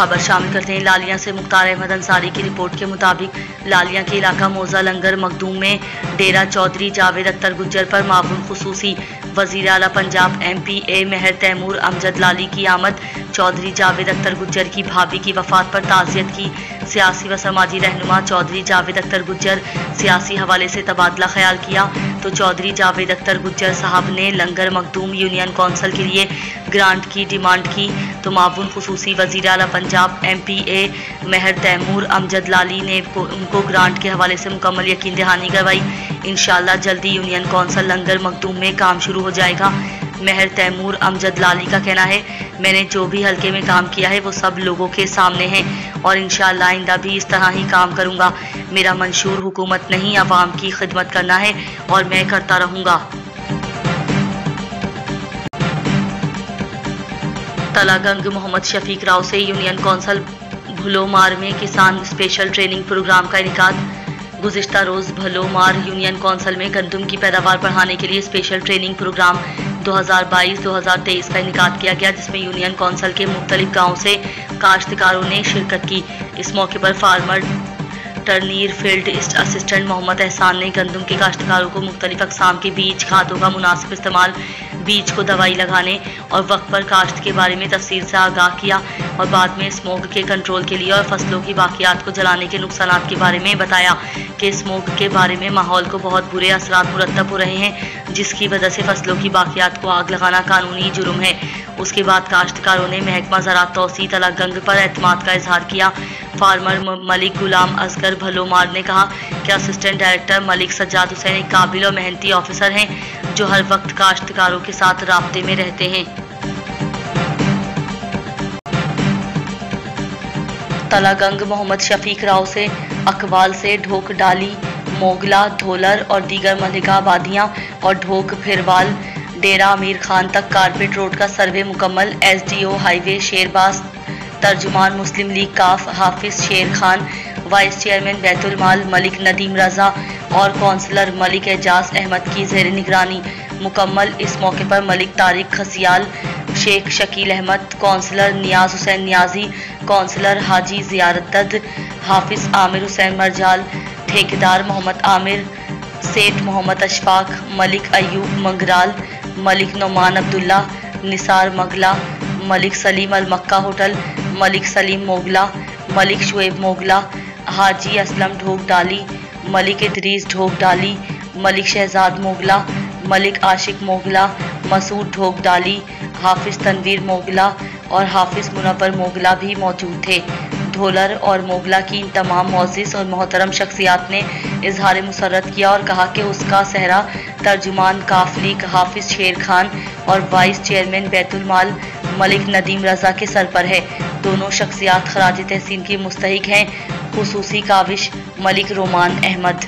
खबर शामिल करते हैं लालिया से। मुख्तार अहमद अंसारी की रिपोर्ट के मुताबिक लालिया के इलाका मौजा लंगर मखदूम में डेरा चौधरी जावेद अख्तर गुज्जर पर मावून खुसूसी वजीर आला पंजाब MPA मेहर तैमूर अमजद लाली की आमद। चौधरी जावेद अख्तर गुज्जर की भाभी की वफात पर ताज़ियत की। सियासी व समाजी रहनुमा चौधरी जावेद अख्तर गुज्जर सियासी हवाले से तबादला ख्याल किया तो चौधरी जावेद अख्तर गुज्जर साहब ने लंगर मखदूम यूनियन कौंसिल के लिए ग्रांट की डिमांड की तो मावून खुसूसी वजीर आला पंजाब MPA मेहर तैमूर अमजद लाली ने उनको ग्रांट के हवाले से मुकम्मल यकीन दहानी करवाई। इंशाअल्लाह जल्दी यूनियन कौंसिल लंगर मखदूम में काम शुरू हो जाएगा। मेहर तैमूर अमजद लाली का कहना है, मैंने जो भी हल्के में काम किया है वो सब लोगों के सामने है और इंशाअल्लाह आइंदा भी इस तरह ही काम करूंगा। मेरा मंशूर हुकूमत नहीं, अवाम की खिदमत करना है और मैं करता रहूंगा। तलागंग मोहम्मद शफीक राव से यूनियन कौंसिल भलोमार में किसान स्पेशल ट्रेनिंग प्रोग्राम का इनेकाद। गुज़िश्ता रोज़ भलोमार यूनियन कौंसिल में गंदम की पैदावार बढ़ाने के लिए स्पेशल ट्रेनिंग प्रोग्राम 2022-2023 का इनेकाद किया गया, जिसमें यूनियन कौंसिल के मुख्तलिफ गाँव से काश्तकारों ने शिरकत की। इस मौके पर फार्मर टर्नीर फील्ड असिस्टेंट मोहम्मद एहसान ने गंदम के काश्तकारों को मुख्तलिफ अक़साम के बीज खादों का मुनासिब इस्तेमाल, बीज को दवाई लगाने और वक्त पर काश्त के बारे में तफसील से आगाह किया और बाद में स्मोक के कंट्रोल के लिए और फसलों की बाकियात को जलाने के नुकसानात के बारे में बताया कि स्मोक के बारे में माहौल को बहुत बुरे असरात मुरतब हो रहे हैं, जिसकी वजह से फसलों की बाकियात को आग लगाना कानूनी जुर्म है। उसके बाद काश्तकारों ने महकमा ज़राअत तौसीत तलागंग पर एतमाद का इजहार किया। फार्मर मलिक गुलाम असगर भलोमार ने कहा कि असिस्टेंट डायरेक्टर मलिक सज्जाद हुसैन एक काबिल और मेहनती ऑफिसर हैं जो हर वक्त काश्तकारों के साथ राब्ते में रहते हैं। तलागंग मोहम्मद शफीक राव से अकवाल से ढोक डाली, मोगला, धोलर और दीगर मलिका आबादियाँ और ढोक फिरवाल डेरा अमीर खान तक कारपेट रोड का सर्वे मुकम्मल। SDO हाईवे शेरबाज तर्जुमान मुस्लिम लीग काफ हाफिज शेर खान, वाइस चेयरमैन बैतुल माल मलिक नदीम रजा और कौंसलर मलिक एजाज अहमद की ज़ेर निगरानी मुकम्मल। इस मौके पर मलिक तारिक खसियाल, शेख शकील अहमद, कौंसलर नियाज हुसैन नियाजी, कौंसलर हाजी ज़ियारतद, हाफिज आमिर हुसैन मरजाल, ठेकेदार मोहम्मद आमिर, सेठ मोहम्मद अशफाक, मलिक अयूब मंगराल, मलिक नोमान अब्दुल्ला, निसार मगला, मलिक सलीम अल मक्का होटल, मलिक सलीम मोगला, मलिक शुएब मोगला, हाजी असलम ढोक डाली, मलिक इदरीस ढोक डाली, मलिक शहजाद मोगला, मलिक आशिक मोगला, मसूद ढोक डाली, हाफिज तनवीर मोगला और हाफिज मुनव्वर मोगला भी मौजूद थे। धोलर और मोगला की इन तमाम मोअज़्ज़िज़ और मोहतरम शख्सियात ने इजहार मुसर्रत किया और कहा कि उसका सहरा तर्जुमान काफ लीग हाफिज शेर खान और वाइस चेयरमैन बैतुल माल मलिक नदीम रजा के सर पर है। दोनों शख्सियात खराज तहसीन की मुस्तहिक हैं। खुसूसी काविश Malik Roman Ahmed.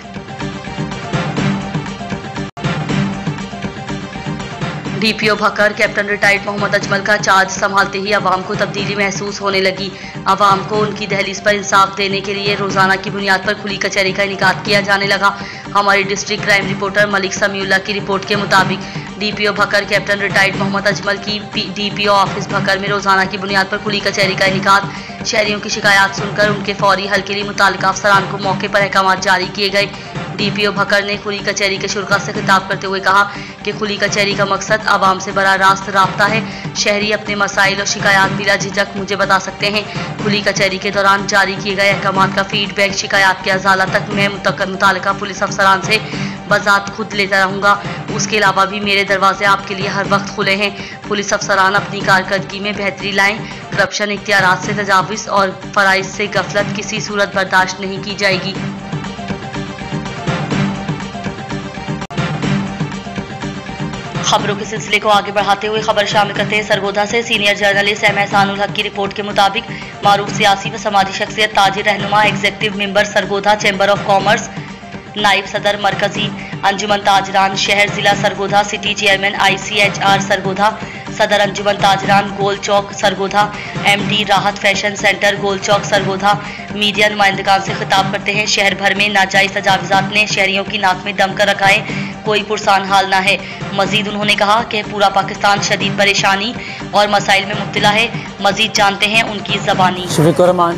DPO Bhakkar captain retired Mohammad Ajmal का चार्ज संभालते ही अवाम को तब्दीली महसूस होने लगी। अवाम को उनकी दहलीज पर इंसाफ देने के लिए रोजाना की बुनियाद पर खुली कचहरी का इनेकाद किया जाने लगा। हमारी district crime reporter Malik Samiullah की रिपोर्ट के मुताबिक DPO Bhakkar captain retired Mohammad Ajmal की DPO ऑफिस भकर में रोजाना की बुनियाद पर खुली कचहरी का इनेकाद। शहरियों की शिकायत सुनकर उनके फौरी हल के लिए मुतालिका अफसरान को मौके पर अहकाम जारी किए गए। DPO भकर ने खुली कचहरी के शुरा से खिताब करते हुए कहा कि खुली कचहरी का मकसद आवाम से बराह रास्त राब्ता है। शहरी अपने मसाइल और शिकायत बिला झिझक मुझे बता सकते हैं। खुली कचहरी के दौरान जारी किए गए अहकाम का फीडबैक शिकायत के अजाला तक मैं मुतालिका पुलिस अफसरान से बजात खुद लेता रहूँगा। उसके अलावा भी मेरे दरवाजे आपके लिए हर वक्त खुले हैं। पुलिस अफसरान अपनी कारकर्दगी में बेहतरी लाएँ। करप्शन, इख्तियारात से तजाविज़ और फ़राइज़ से गफलत किसी सूरत बर्दाश्त नहीं की जाएगी। खबरों के सिलसिले को आगे बढ़ाते हुए खबर शामिल करते हैं सरगोधा से। सीनियर जर्नलिस्ट एहसानुल हक की रिपोर्ट के मुताबिक मारूफ सियासी व समाजी शख्सियत ताजिर रहनुमा executive member Sargodha chamber of commerce, नायब सदर मरकजी अंजुमन ताजरान शहर जिला Sargodha, city chairman ICHR Sargodha, सदर अंजुमन ताजरान गोल चौक सरगोधा, MD राहत फैशन सेंटर गोल चौक सरगोधा मीडिया नुमाइंदगान से खिताब करते हैं, शहर भर में नाजायज तजावुजात ने शहरियों की नाक में दम कर रखा है, कोई पुरसान हाल ना है। मजीद उन्होंने कहा कि पूरा पाकिस्तान शदीद परेशानी और मसाइल में मुब्तला है। मजीद जानते हैं उनकी ज़बानी। Shafiqur Rehman,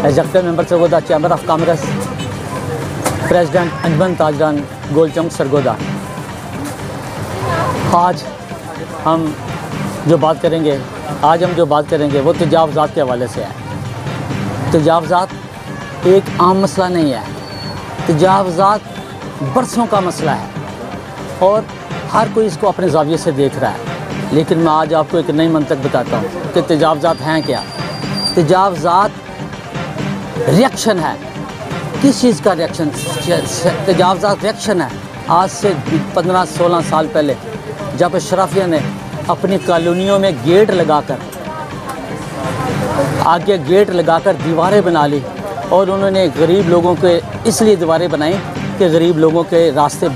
executive member Sargodha chamber of commerce, president Anjuman Tajiran Gol Chowk Sargodha. आज हम जो बात करेंगे वो तजावुजात के हवाले से है। तजावुजात एक आम मसला नहीं है, तजावुजात बरसों का मसला है और हर कोई इसको अपने ज़ाविये से देख रहा है। लेकिन मैं आज आपको एक नई मंतक बताता हूँ कि तजावुजात हैं क्या। तजावुजात रिएक्शन है। किस चीज़ का रिएक्शन? तजावुजात रिएक्शन है। आज से 15-16 साल पहले जब अशराफिया ने अपनी कॉलोनियों में गेट लगाकर दीवारें बना ली और उन्होंने गरीब लोगों के इसलिए दीवारें बनाई कि गरीब लोगों के रास्ते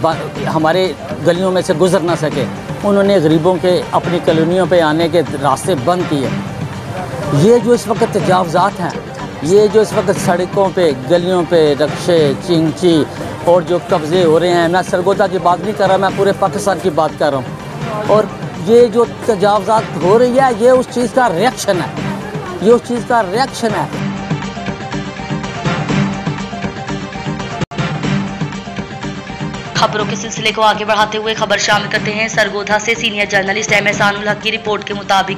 हमारे गलियों में से गुजर ना सके। उन्होंने गरीबों के अपनी कॉलोनियों पे आने के रास्ते बंद किए। ये जो इस वक्त तजावुजात हैं, ये जो इस वक्त सड़कों पे गलियों पे रक्शे चिंची और जो कब्ज़े हो रहे हैं, मैं सरगोधा की बात नहीं कर रहा, मैं पूरे पाकिस्तान की बात कर रहा हूँ। और ये जो तजावुजात हो रही है ये उस चीज़ का रिएक्शन है, खबरों के सिलसिले को आगे बढ़ाते हुए खबर शामिल करते हैं सरगोधा से। सीनियर जर्नलिस्ट एहसानुल हक की रिपोर्ट के मुताबिक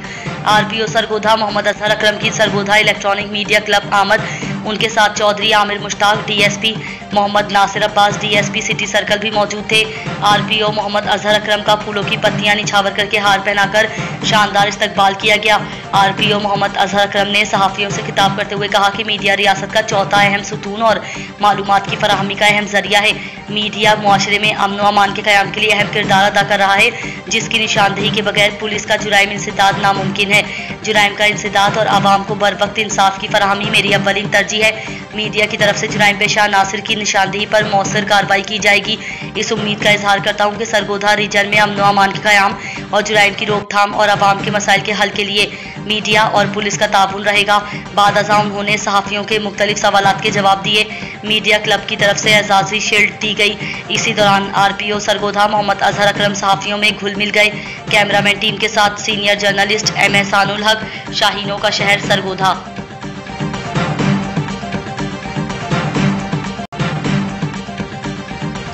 RPO सरगोधा मोहम्मद अजहर अकरम की सरगोधा इलेक्ट्रॉनिक मीडिया क्लब आमद, उनके साथ Chaudhary Aamir Mushtaq DSP, Mohammad Nasir Abbas DSP city circle भी मौजूद थे। RPO मोहम्मद अजहर अकरम का फूलों की पत्तियां निछावर करके हार पहनाकर शानदार इस्तकबाल किया गया। RPO मोहम्मद अजहर अकरम ने सहाफ़ियों से खिताब करते हुए कहा कि मीडिया रियासत का चौथा अहम सुतून और मालूमात की फराहमी का अहम जरिया है। मीडिया मुआशरे में अमन व अमान के क़याम के लिए अहम किरदार अदा कर रहा है, जिसकी निशानदेही के बगैर पुलिस का जुराइम इंसदाद नामुमकिन है। जुराइम का इंसदाद और आवाम को बर वक्त इंसाफ की फराहमी मेरी अव्वलीन तरजीह है। मीडिया की तरफ से जुराइम पेशा नासिर की निशानदेही पर मौसर कार्रवाई की जाएगी। इस उम्मीद का इजहार करता हूँ कि सरगोधा रीजन में अमन व अमान के क़याम और जुराइम की रोकथाम और आवाम के मसाइल के हल के लिए मीडिया और पुलिस का ताउन रहेगा। बाद अज़ां उन्होंने सहाफ़ियों के मुख्तलिफ सवालात के जवाब दिए। मीडिया क्लब की तरफ से एजाज़ी शील्ड दी गई। इसी दौरान RPO सरगोधा मोहम्मद अजहर अकरम सहाफ़ियों में घुल मिल गए। कैमरामैन टीम के साथ सीनियर जर्नलिस्ट एहसानुल हक, शाहीनों का शहर सरगोधा।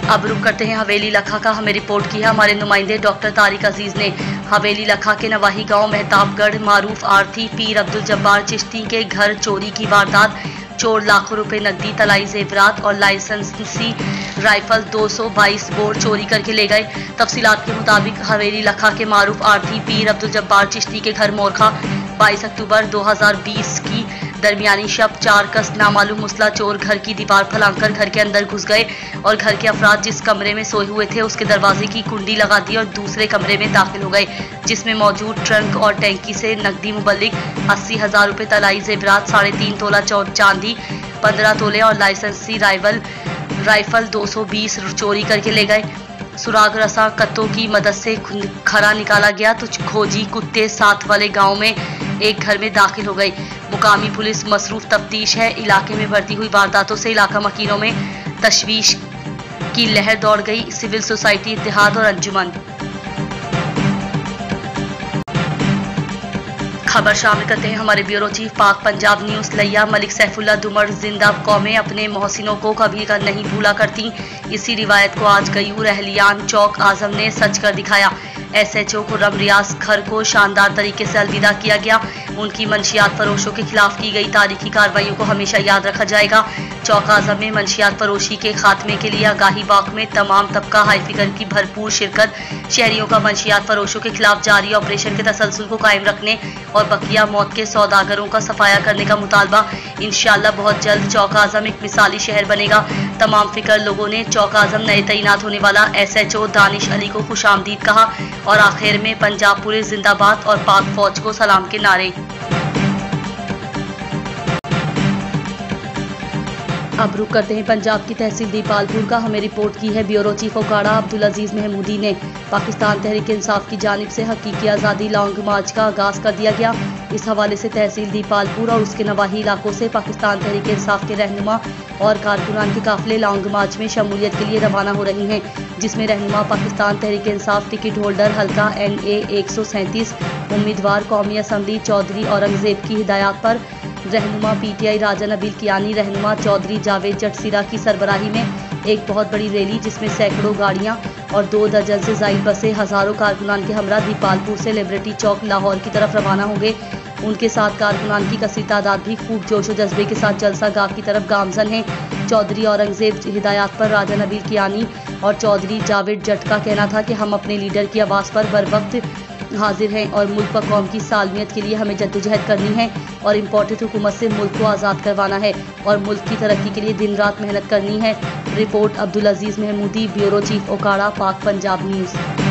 अब रुक करते हैं हवेली लखा का। हमें रिपोर्ट की है हमारे नुमाइंदे डॉक्टर तारिक अजीज ने। हवेली लखा के नवाही गांव मेहताबगढ़ मारूफ आरती पीर अब्दुल जब्बार चिश्ती के घर चोरी की वारदात। चोर लाखों रुपए नकदी, तलाई जेवरात और लाइसेंसी राइफल 222 बोर चोरी करके ले गए। तफसीलात के मुताबिक हवेली लखा के मारूफ आरती पीर अब्दुल जब्बार चिश्ती के घर मोरखा 22 अक्टूबर 2020 की दरमियानी शब 4 कस नामालूम मुसला चोर घर की दीवार फलांकर घर के अंदर घुस गए और घर के अफराद जिस कमरे में सोए हुए थे उसके दरवाजे की कुंडी लगा दी और दूसरे कमरे में दाखिल हो गए, जिसमें मौजूद ट्रंक और टैंकी से नकदी मुबल्लिग 80,000 रुपए, तलाई जेवरात 3.5 तोला चांदी, 15 तोले और लाइसेंसी राइफल 220 चोरी करके ले गए। सुराग रसा कत्तों की मदद से खरा निकाला गया तो खोजी कुत्ते साथ वाले गांव में एक घर में दाखिल हो गए। मुकामी पुलिस मसरूफ तफ्तीश है। इलाके में बढ़ती हुई वारदातों से इलाका मकीनों में तशवीश की लहर दौड़ गई। सिविल सोसाइटी, इत्तेहाद और अंजुमन। खबर शामिल करते हैं हमारे ब्यूरो चीफ पाक पंजाब न्यूज़ लैया मलिक सैफुल्लाह दुमर जिंदा कौमें अपने मोहसिनों को कभी का नहीं भूला करती। इसी रिवायत को आज गयूर अहलियान चौक आजम ने सच कर दिखाया। SHO खुर्रम रियाज खर को शानदार तरीके से अलविदा किया गया। उनकी मंशियात फरोशों के खिलाफ की गई तारीखी कार्रवाइयों को हमेशा याद रखा जाएगा। चौक आजम में मंशियात फरोशी के खात्मे के लिए आगाही वाक में तमाम तबका हाई फिगर की भरपूर शिरकत। शहरियों का मंशियात फरोशों के खिलाफ जारी ऑपरेशन के तसलसल को कायम रखने और बकिया मौत के सौदागरों का सफाया करने का मुतालबा। इंशाअल्लाह बहुत जल्द चौक आजम एक मिसाली शहर बनेगा। तमाम फिक्र लोगों ने चौक आजम नए तैनात होने वाला SHO दानिश अली को खुशामदीद कहा और आखिर में पंजाब पुलिस जिंदाबाद और पाक फौज को सलाम के नारे। अब रुक करते हैं पंजाब की तहसील दीपालपुर का। हमें रिपोर्ट की है ब्यूरो चीफ ओकाड़ा अब्दुल अजीज महमूदी ने। पाकिस्तान तहरीक इंसाफ की जानिब से हकीकी आज़ादी लॉन्ग मार्च का आगाज़ कर दिया गया। इस हवाले से तहसील दीपालपुर और उसके नवाही इलाकों से पाकिस्तान तहरीक इंसाफ के रहनुमा और कारकुनान के काफिले लॉन्ग मार्च में शमूलियत के लिए रवाना हो रही हैं, जिसमें रहनुमा पाकिस्तान तहरीक इंसाफ टिकट होल्डर हल्का NA 137 उम्मीदवार कौमी असम्बली चौधरी औरंगजेब की हिदायत पर रहनुमा PTI राजा नबील कियानी रहनुमा चौधरी जावेद जटसिरा की सरबराही में एक बहुत बड़ी रैली, जिसमें सैकड़ों गाड़ियां और 2 दर्जन से ज़ायद बसें हज़ारों कारकुनान के हमरा दीपालपुर से लिबर्टी चौक लाहौर की तरफ रवाना होंगे। उनके साथ कारकुनान की कसीर तादाद भी खूब जोश व जज्बे के साथ जलसा गाह की तरफ गामजन हैं। चौधरी औरंगजेब हिदायत पर राजा नबील कियानी और चौधरी जावेद जट का कहना था कि हम अपने लीडर की आवाज़ पर बर वक्त हाजिर हैं और मुल्क व कौम की सालमियत के लिए हमें जद्दोजहद करनी है और इम्पोर्टेड हुकूमत से मुल्क को आज़ाद करवाना है और मुल्क की तरक्की के लिए दिन रात मेहनत करनी है। रिपोर्ट अब्दुल अजीज महमूदी, ब्यूरो चीफ ओकाड़ा, पाक पंजाब न्यूज़।